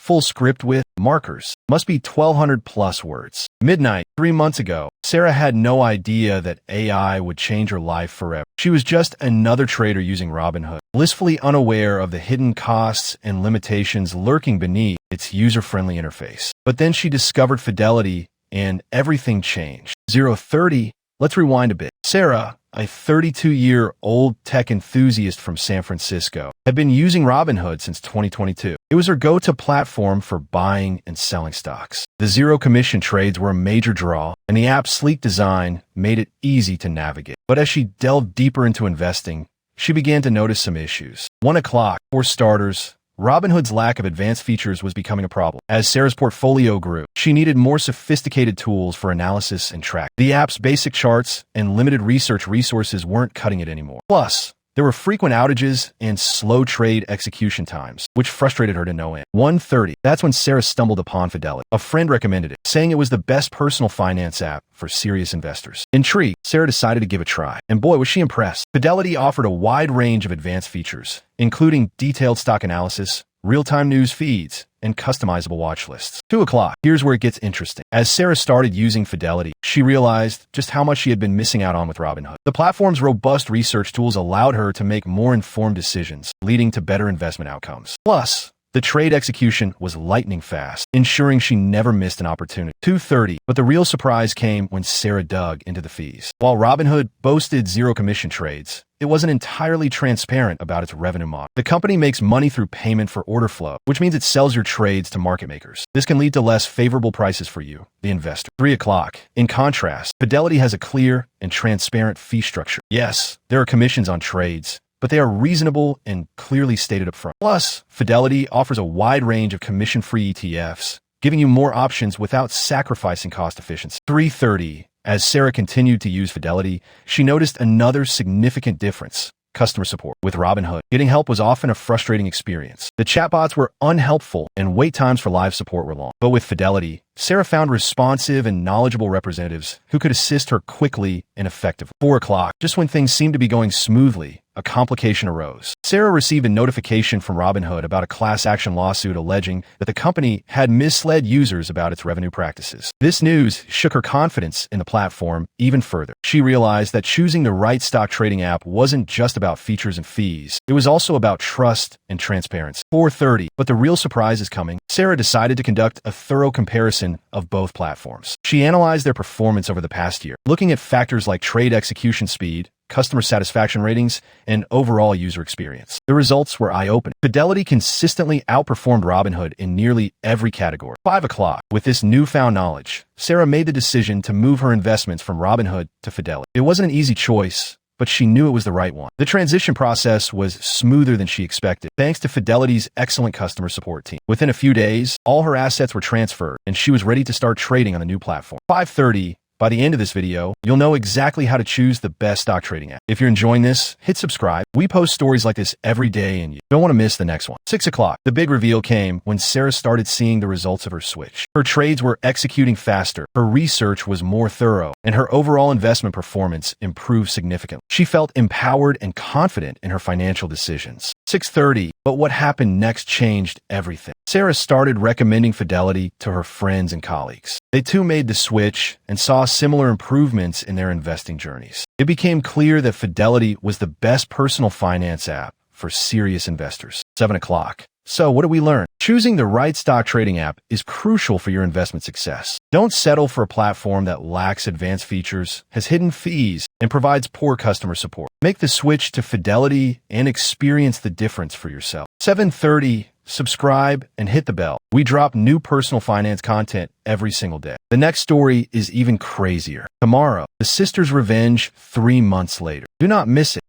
full script with markers. Must be 1,200 plus words. Midnight, 3 months ago, Sarah had no idea that AI would change her life forever. She was just another trader using Robinhood, blissfully unaware of the hidden costs and limitations lurking beneath its user-friendly interface. But then she discovered Fidelity, and everything changed. 030, let's rewind a bit. Sarah, a 32-year-old tech enthusiast from San Francisco, had been using Robinhood since 2022. It was her go-to platform for buying and selling stocks. The zero-commission trades were a major draw, and the app's sleek design made it easy to navigate. But as she delved deeper into investing, she began to notice some issues. 1 o'clock, for starters, Robinhood's lack of advanced features was becoming a problem. As Sarah's portfolio grew, she needed more sophisticated tools for analysis and tracking. The app's basic charts and limited research resources weren't cutting it anymore. Plus, there were frequent outages and slow trade execution times, which frustrated her to no end. 1:30, that's when Sarah stumbled upon Fidelity. A friend recommended it, saying it was the best personal finance app for serious investors. Intrigued, Sarah decided to give it a try, and boy, was she impressed. Fidelity offered a wide range of advanced features, including detailed stock analysis, real-time news feeds, and customizable watch lists. 2 o'clock, here's where it gets interesting. As Sarah started using Fidelity, she realized just how much she had been missing out on with Robinhood. The platform's robust research tools allowed her to make more informed decisions, leading to better investment outcomes. Plus, the trade execution was lightning fast, ensuring she never missed an opportunity. 2:30, but the real surprise came when Sarah dug into the fees. While Robinhood boasted zero-commission trades, it wasn't entirely transparent about its revenue model. The company makes money through payment for order flow, which means it sells your trades to market makers. This can lead to less favorable prices for you, the investor. 3 o'clock. In contrast, Fidelity has a clear and transparent fee structure. Yes, there are commissions on trades, but they are reasonable and clearly stated upfront. Plus, Fidelity offers a wide range of commission-free ETFs, giving you more options without sacrificing cost efficiency. 3:30. As Sarah continued to use Fidelity, she noticed another significant difference: customer support. With Robinhood, getting help was often a frustrating experience. The chatbots were unhelpful, and wait times for live support were long. But with Fidelity, Sarah found responsive and knowledgeable representatives who could assist her quickly and effectively. 4 o'clock, just when things seemed to be going smoothly, a complication arose. Sarah received a notification from Robinhood about a class action lawsuit alleging that the company had misled users about its revenue practices. This news shook her confidence in the platform even further. She realized that choosing the right stock trading app wasn't just about features and fees. It was also about trust and transparency. 4:30, but the real surprise is coming. Sarah decided to conduct a thorough comparison of both platforms. She analyzed their performance over the past year, looking at factors like trade execution speed, customer satisfaction ratings, and overall user experience. The results were eye-opening. Fidelity consistently outperformed Robinhood in nearly every category. 5 o'clock. With this newfound knowledge, Sarah made the decision to move her investments from Robinhood to Fidelity. It wasn't an easy choice, but she knew it was the right one. The transition process was smoother than she expected, thanks to Fidelity's excellent customer support team. Within a few days, all her assets were transferred, and she was ready to start trading on the new platform. 5:30. By the end of this video, you'll know exactly how to choose the best stock trading app. If you're enjoying this, hit subscribe. We post stories like this every day and you don't want to miss the next one. 6 o'clock. The big reveal came when Sarah started seeing the results of her switch. Her trades were executing faster, her research was more thorough, and her overall investment performance improved significantly. She felt empowered and confident in her financial decisions. 6:30. But what happened next changed everything. Sarah started recommending Fidelity to her friends and colleagues. They too made the switch and saw similar improvements in their investing journeys. It became clear that Fidelity was the best personal finance app for serious investors. 7 o'clock. So what did we learn? Choosing the right stock trading app is crucial for your investment success. Don't settle for a platform that lacks advanced features, has hidden fees, and provides poor customer support. Make the switch to Fidelity and experience the difference for yourself. 7:30. Subscribe and hit the bell. We drop new personal finance content every single day. The next story is even crazier. Tomorrow, the sisters' revenge 3 months later. Do not miss it.